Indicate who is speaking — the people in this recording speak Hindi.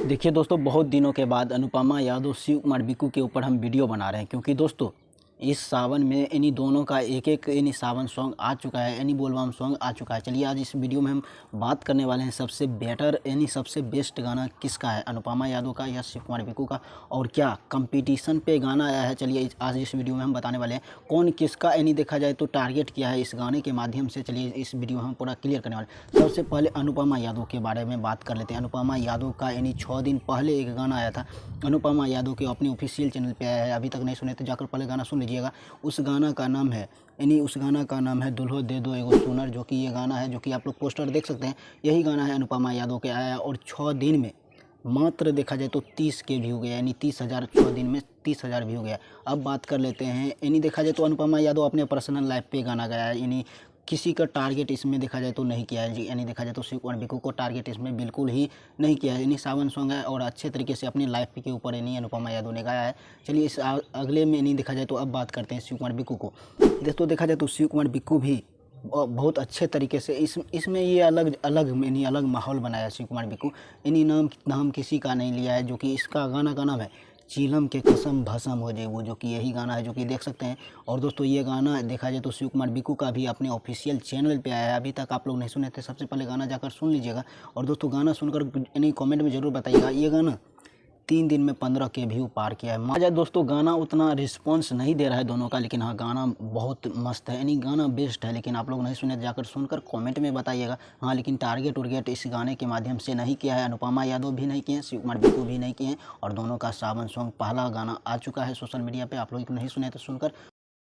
Speaker 1: देखिए दोस्तों, बहुत दिनों के बाद अनुपमा यादव शिव कुमार बिक्कू के ऊपर हम वीडियो बना रहे हैं क्योंकि दोस्तों इस सावन में इन्हीं दोनों का एक इन्हीं सावन सॉन्ग आ चुका है, इन्हीं बोलबम सॉन्ग आ चुका है। चलिए आज इस वीडियो में हम बात करने वाले हैं सबसे बेटर यानी सबसे बेस्ट गाना किसका है, अनुपमा यादव का या शिव कुमार बिक्कू का, और क्या कंपटीशन पे गाना आया है। चलिए आज इस वीडियो में हम बताने वाले हैं कौन किसका यानी देखा जाए तो टारगेट किया है इस गाने के माध्यम से। चलिए इस वीडियो में हम पूरा क्लियर करने वाले हैं। सबसे पहले अनुपमा यादव के बारे में बात कर लेते हैं। अनुपमा यादव का यानी 6 दिन पहले एक गाना आया था, अनुपमा यादव के अपने ऑफिशियल चैनल पे आया है। अभी तक नहीं सुने तो जाकर पहले गाना सुन लीजिएगा। उस गाना का नाम है दुल्हो दे दो एगो सुनर, जो कि ये गाना है जो कि आप लोग पोस्टर देख सकते हैं। यही गाना है अनुपमा यादव के आया और 6 दिन में मात्र देखा जाए तो 30 के व्यू गया, यानी 30,000 6 दिन में 30,000 व्यू गया। अब बात कर लेते हैं यानी देखा जाए तो अनुपमा यादव अपने पर्सनल लाइफ पे गाना गाया है, यानी किसी का टारगेट इसमें देखा जाए तो नहीं किया है जी। यानी देखा जाए तो शिव कुमार बिक्कू को टारगेट इसमें बिल्कुल ही नहीं किया है। यानी सावन सॉन्ग है और अच्छे तरीके से अपनी लाइफ के ऊपर यानी अनुपमा यादव ने गाया है। चलिए इस अगले में नहीं देखा जाए तो अब बात करते हैं शिव कुमार बिक्कू को। दोस्तों देखा जाए तो शिव कुमार बिक्कू भी बहुत अच्छे तरीके से इसमें ये अलग अलग यानी अलग माहौल बनाया शिव कुमार बिक्कू। यानी नाम किसी का नहीं लिया है, जो कि इसका गाना का नाम है चीलम के कसम भसम हो जाए वो, जो कि यही गाना है जो कि देख सकते हैं। और दोस्तों ये गाना देखा जाए तो शिव कुमार बिक्कू का भी अपने ऑफिशियल चैनल पे आया है। अभी तक आप लोग नहीं सुने थे, सबसे पहले गाना जाकर सुन लीजिएगा। और दोस्तों गाना सुनकर यानी कमेंट में ज़रूर बताइएगा ये गाना 3 दिन में 15 के व्यू पार किया है। मान जाए दोस्तों गाना उतना रिस्पॉन्स नहीं दे रहा है दोनों का, लेकिन हाँ गाना बहुत मस्त है, यानी गाना बेस्ट है। लेकिन आप लोग नहीं सुने जाकर सुनकर कमेंट में बताइएगा। हाँ लेकिन टारगेट उर्गेट इस गाने के माध्यम से नहीं किया है, अनुपमा यादव भी नहीं किए हैं, शिव कुमार बिक्कू भी नहीं किए हैं। और दोनों का सावन सॉन्ग पहला गाना आ चुका है सोशल मीडिया पर, आप लोग नहीं सुने तो सुनकर